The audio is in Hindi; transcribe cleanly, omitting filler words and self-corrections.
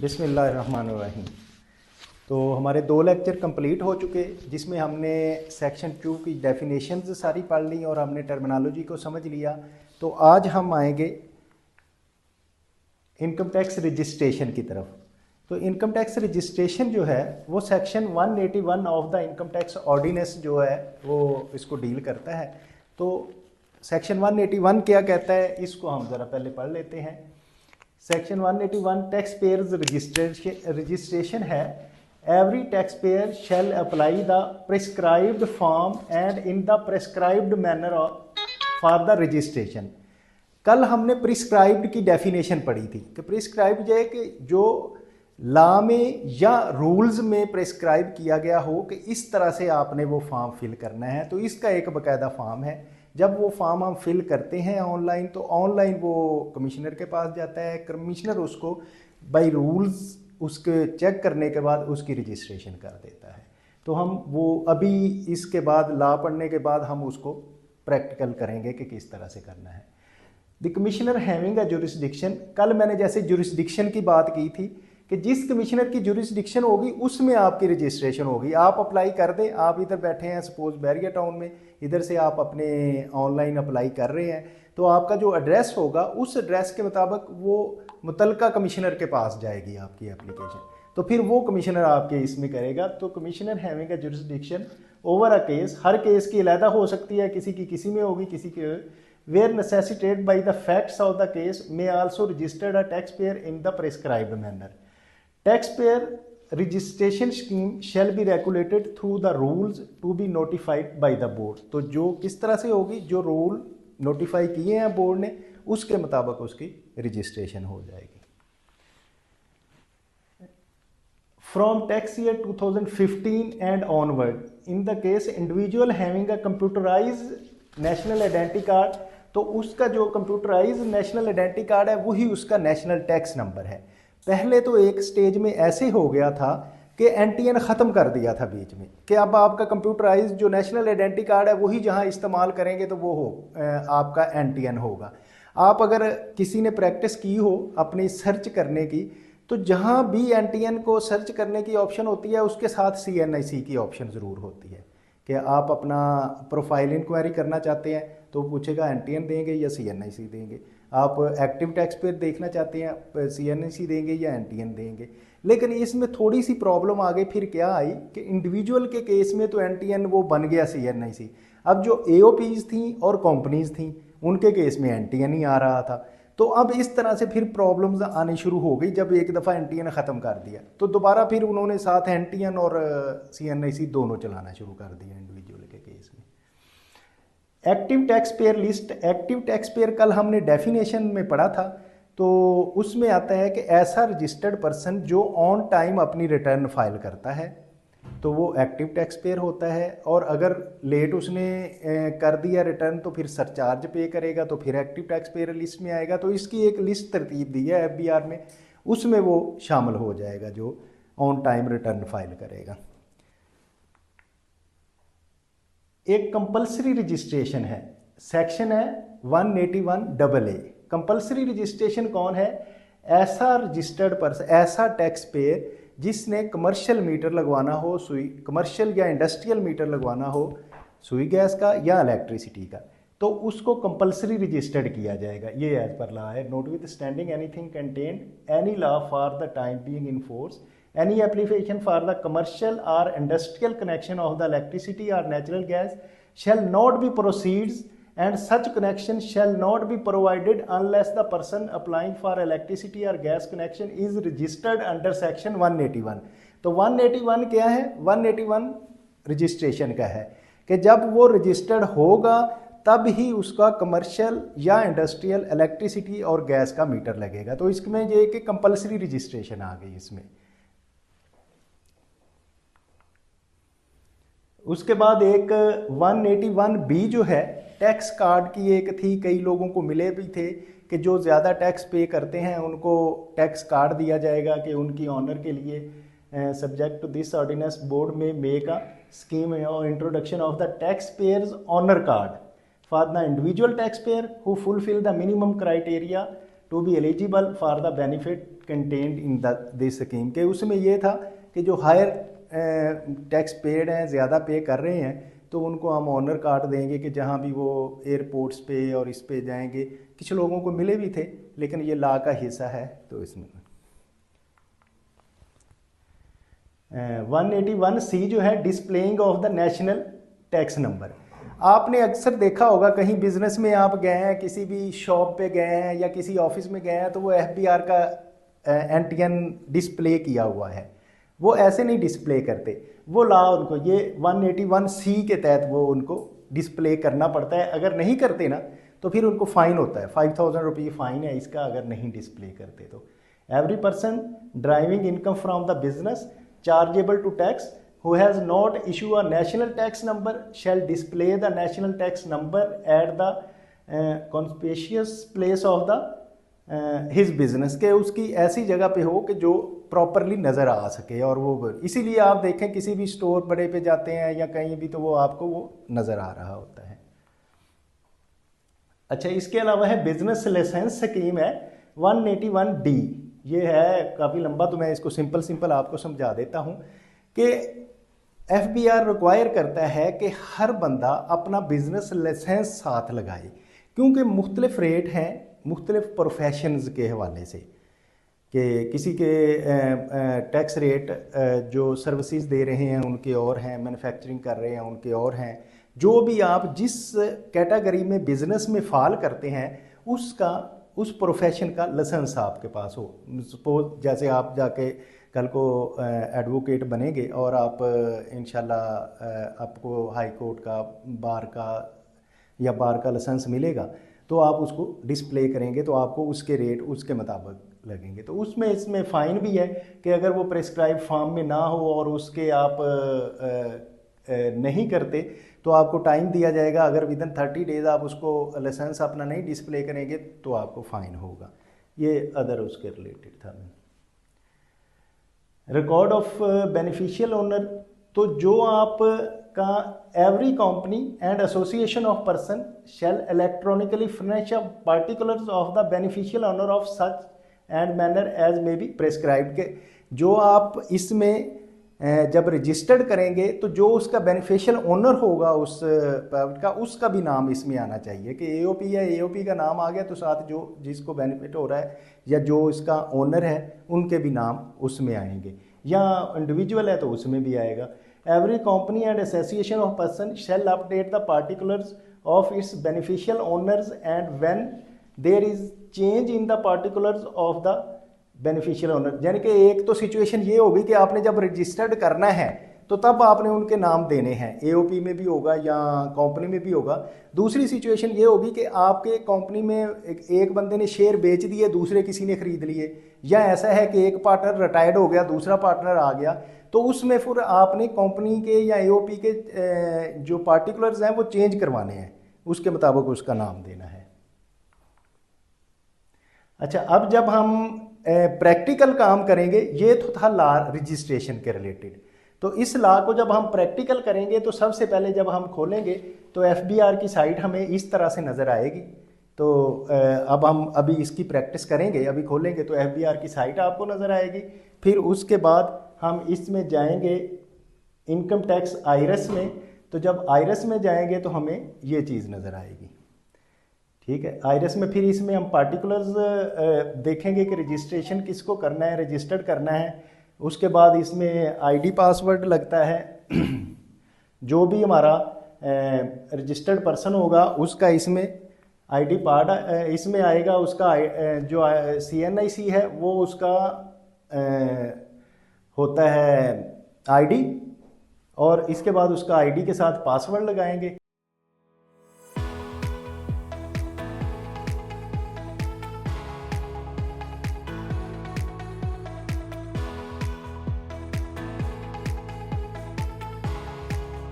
बिस्मिल्लाहिर्रहमानिर्रहीम। तो हमारे 2 लेक्चर कंप्लीट हो चुके, जिसमें हमने सेक्शन 2 की डेफिनेशंस सारी पढ़ ली और हमने टर्मिनोलॉजी को समझ लिया। तो आज हम आएंगे इनकम टैक्स रजिस्ट्रेशन की तरफ। तो इनकम टैक्स रजिस्ट्रेशन जो है वो section 181 of the income tax ordinance जो है वो इसको डील करता है। तो सेक्शन 181 क्या कहता है, इसको हम ज़रा पहले पढ़ लेते हैं। सेक्शन 181 टैक्स पेयर्स रजिस्ट्रेशन है। Every tax payer shall apply the prescribed form and in the prescribed manner for the registration. कल हमने प्रिस्क्राइब्ड की डेफिनेशन पढ़ी थी कि प्रिस्क्राइब्ड है कि जो लॉ में या रूल्स में प्रिस्क्राइब किया गया हो कि इस तरह से आपने वो फॉर्म फिल करना है। तो इसका एक बाकायदा फॉर्म है। जब वो फॉर्म हम फिल करते हैं ऑनलाइन, तो ऑनलाइन वो कमिश्नर के पास जाता है। कमिश्नर उसको बाय रूल्स उसके चेक करने के बाद उसकी रजिस्ट्रेशन कर देता है। तो हम वो अभी इसके बाद लॉ पढ़ने के बाद हम उसको प्रैक्टिकल करेंगे कि किस तरह से करना है। The commissioner having a jurisdiction, कल मैंने जैसे जुरिस्डिक्शन की बात की थी कि जिस कमिश्नर की जुरिस्डिक्शन होगी उसमें आपकी रजिस्ट्रेशन होगी। आप अप्लाई कर दें, आप इधर बैठे हैं सपोज बैरिया टाउन में, इधर से आप अपने ऑनलाइन अप्लाई कर रहे हैं, तो आपका जो एड्रेस होगा उस एड्रेस के मुताबिक वो मुतलका कमिश्नर के पास जाएगी आपकी एप्लीकेशन। तो फिर वो कमिश्नर आपके इसमें करेगा। तो commissioner having a jurisdiction over a case, her case की अलहदा हो सकती है, किसी की किसी में होगी, किसी के where necessitated by the facts of the case may also register a taxpayer in the prescribed manner. Taxpayer registration scheme shall be regulated through the rules to be notified by the board. तो जो किस तरह से होगी, जो रूल नोटिफाई किए हैं बोर्ड ने उसके मुताबिक उसकी रजिस्ट्रेशन हो जाएगी। From tax year 2015 and onward, in the case individual having a computerized national identity card, तो उसका जो कंप्यूटराइज नेशनल आइडेंटिटी कार्ड है वही उसका नेशनल टैक्स नंबर है। पहले तो एक स्टेज में ऐसे हो गया था कि एनटीएन ख़त्म कर दिया था बीच में कि अब आपका कंप्यूटराइज जो नेशनल आइडेंटिटी कार्ड है वही जहां इस्तेमाल करेंगे तो वो आपका एनटीएन होगा। आप अगर किसी ने प्रैक्टिस की हो अपनी सर्च करने की, तो जहां भी एनटीएन को सर्च करने की ऑप्शन होती है उसके साथ सीएनआईसी की ऑप्शन ज़रूर होती है कि आप अपना प्रोफाइल इंक्वायरी करना चाहते हैं तो पूछेगा एनटीएन देंगे या सीएनआईसी देंगे। आप एक्टिव टैक्स पेयर देखना चाहते हैं सीएनआईसी देंगे या एनटीएन देंगे। लेकिन इसमें थोड़ी सी प्रॉब्लम आ गई। फिर क्या आई कि इंडिविजुअल के केस में तो एनटीएन वो बन गया सीएनआईसी। अब जो एओपीज थी और कंपनीज थी उनके केस में एनटीएन ही आ रहा था। तो अब इस तरह से फिर प्रॉब्लम्स आनी शुरू हो गई। जब एक दफ़ा एनटीएन ख़त्म कर दिया तो दोबारा फिर उन्होंने साथ एनटीएन और सीएनआईसी दोनों चलाना शुरू कर दिया इंडिविजुअल के केस में। Active tax payer list, active tax payer कल हमने डेफिनेशन में पढ़ा था। तो उसमें आता है कि ऐसा रजिस्टर्ड पर्सन जो ऑन टाइम अपनी रिटर्न फाइल करता है तो वो एक्टिव टैक्स पेयर होता है। और अगर लेट उसने कर दिया रिटर्न तो फिर सरचार्ज पे करेगा तो फिर एक्टिव टैक्स पेयर लिस्ट में आएगा। तो इसकी एक लिस्ट तरतीब दी है एफबीआर में, उसमें वो शामिल हो जाएगा जो ऑन टाइम रिटर्न फाइल करेगा। एक कंपलसरी रजिस्ट्रेशन है, सेक्शन है 181 AA। कंपलसरी रजिस्ट्रेशन कौन है? ऐसा रजिस्टर्ड पर्सन, ऐसा टैक्स पेयर जिसने कमर्शियल मीटर लगवाना हो, सुई कमर्शियल या इंडस्ट्रियल मीटर लगवाना हो सुई गैस का या इलेक्ट्रिसिटी का, तो उसको कंपलसरी रजिस्टर्ड किया जाएगा। ये एज पर लॉ है। Note with standing anything contained any law for the time being in force, any application for the commercial or industrial connection of the electricity or natural gas shall not be proceeds, and such connection shall not be provided unless the person applying for electricity or gas connection is registered under section 181। तो 181 क्या है? 181 रजिस्ट्रेशन का है कि जब वो रजिस्टर्ड होगा तब ही उसका कमर्शियल या इंडस्ट्रियल इलेक्ट्रिसिटी और गैस का मीटर लगेगा। तो इसमें ये कि कंपलसरी रजिस्ट्रेशन आ गई इसमें। उसके बाद एक 181B जो है टैक्स कार्ड की एक थी, कई लोगों को मिले भी थे कि जो ज़्यादा टैक्स पे करते हैं उनको टैक्स कार्ड दिया जाएगा कि उनकी ऑनर के लिए subject to this ordinance board में मेक अ स्कीम और introduction of the tax payers honour card for the individual tax payer who fulfil the minimum criteria to be eligible for the benefit contained in this scheme के उसमें ये था कि जो हायर टैक्स पेड हैं, ज़्यादा पे कर रहे हैं, तो उनको हम ऑनर कार्ड देंगे कि जहाँ भी वो एयरपोर्ट्स पे और इस पे जाएंगे। कुछ लोगों को मिले भी थे, लेकिन ये लॉ का हिस्सा है। तो इसमें 181C जो है displaying of the national tax number. आपने अक्सर देखा होगा कहीं बिजनेस में आप गए हैं, किसी भी शॉप पे गए हैं या किसी ऑफिस में गए हैं, तो वो FBR का एनटीएन डिस्प्ले किया हुआ है। वो ऐसे नहीं डिस्प्ले करते, वो ला उनको ये 181C के तहत वो उनको डिस्प्ले करना पड़ता है। अगर नहीं करते ना तो फिर उनको फाइन होता है, 5000 रुपये फाइन है इसका अगर नहीं डिस्प्ले करते तो। Every person driving income from the business chargeable to tax who has not issue a national tax number shall display the national tax number at the conspicuous place of the his business, के उसकी ऐसी जगह पे हो कि जो प्रॉपरली नज़र आ सके। और वो इसीलिए आप देखें किसी भी स्टोर बड़े पे जाते हैं या कहीं भी, तो वो आपको वो नज़र आ रहा होता है। अच्छा, इसके अलावा है बिजनेस लाइसेंस स्कीम है 181D। ये है काफ़ी लंबा, तो मैं इसको सिंपल आपको समझा देता हूँ कि FBR रिक्वायर करता है कि हर बंदा अपना बिजनेस लाइसेंस साथ लगाए, क्योंकि मुख्तलिफ रेट हैं मुख्तलिफ प्रोफेशंस के हवाले से, कि किसी के टैक्स रेट जो सर्विसेज दे रहे हैं उनके और हैं, मैन्युफैक्चरिंग कर रहे हैं उनके और हैं। जो भी आप जिस कैटेगरी में बिजनेस में फाल करते हैं उसका उस प्रोफेशन का लाइसेंस आपके पास हो। सपोज जैसे आप जाके कल को एडवोकेट बनेंगे और आप इंशाल्लाह आपको हाई कोर्ट का बार का लाइसेंस मिलेगा, तो आप उसको डिस्प्ले करेंगे तो आपको उसके रेट उसके मुताबिक लगेंगे। तो उसमें इसमें फ़ाइन भी है कि अगर वो प्रेस्क्राइब फॉर्म में ना हो और उसके आप नहीं करते तो आपको टाइम दिया जाएगा। अगर विदिन 30 डेज आप उसको लाइसेंस अपना नहीं डिस्प्ले करेंगे तो आपको फ़ाइन होगा। ये अदर उसके रिलेटेड था। रिकॉर्ड ऑफ बेनिफिशियल ओनर, तो जो आप का every company and association of person shall electronically furnish particulars of the beneficial owner of such and manner as may be prescribed के जो आप इसमें जब रजिस्टर्ड करेंगे तो जो उसका बेनिफिशियल ओनर होगा उस प्राइवेट का, उसका भी नाम इसमें आना चाहिए कि AOP या AOP का नाम आ गया तो साथ जो जिसको बेनिफिट हो रहा है या जो इसका ओनर है उनके भी नाम उसमें आएंगे, या इंडिविजुअल है तो उसमें भी आएगा। Every company and association of person shall update the particulars of its beneficial owners and when there is change in the particulars of the beneficial owner. यानी कि एक तो सिचुएशन ये होगी कि आपने जब रजिस्टर्ड करना है तो तब आपने उनके नाम देने हैं, AOP में भी होगा या कंपनी में भी होगा। दूसरी सिचुएशन ये होगी कि आपके कंपनी में एक बंदे ने शेयर बेच दिए, दूसरे किसी ने खरीद लिए, या ऐसा है कि एक पार्टनर रिटायर्ड हो गया दूसरा पार्टनर आ गया, तो उसमें फिर आपने कंपनी के या AOP के जो पार्टिकुलर्स हैं वो चेंज करवाने हैं, उसके मुताबिक उसका नाम देना है। अच्छा, अब जब हम प्रैक्टिकल काम करेंगे, ये तो था लॉ रजिस्ट्रेशन के रिलेटेड। तो इस लॉ को जब हम प्रैक्टिकल करेंगे तो सबसे पहले जब हम खोलेंगे तो FBR की साइट हमें इस तरह से नज़र आएगी। तो अब हम अभी इसकी प्रैक्टिस करेंगे, अभी खोलेंगे तो FBR की साइट आपको नज़र आएगी। फिर उसके बाद हम इसमें जाएंगे इनकम टैक्स IRS में, तो जब IRS में जाएंगे तो हमें ये चीज़ नज़र आएगी। ठीक है, IRS में फिर इसमें हम पार्टिकुलर्स देखेंगे कि रजिस्ट्रेशन किसको करना है, रजिस्टर्ड करना है। उसके बाद इसमें ID पासवर्ड लगता है, जो भी हमारा रजिस्टर्ड पर्सन होगा उसका इसमें ID पार्ट इसमें आएगा, उसका जो CNIC है वो उसका होता है ID, और इसके बाद उसका ID के साथ पासवर्ड लगाएंगे।